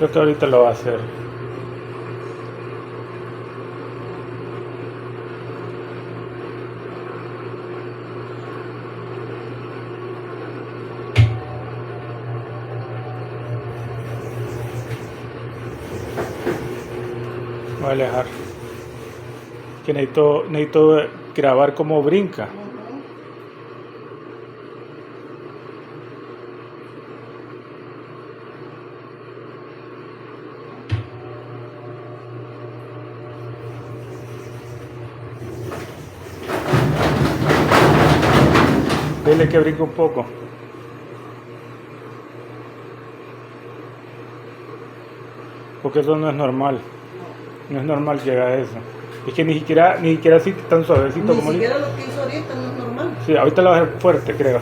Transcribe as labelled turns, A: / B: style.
A: Creo que ahorita lo va a hacer. Voy a alejar. Que necesito grabar cómo brinca. Dile que brinca un poco. Porque eso no es normal. No es normal que haga eso. Es que ni siquiera así tan suavecito como...
B: Ni siquiera lo que hizo ahorita no es normal.
A: Sí, ahorita lo va a hacer fuerte, creo.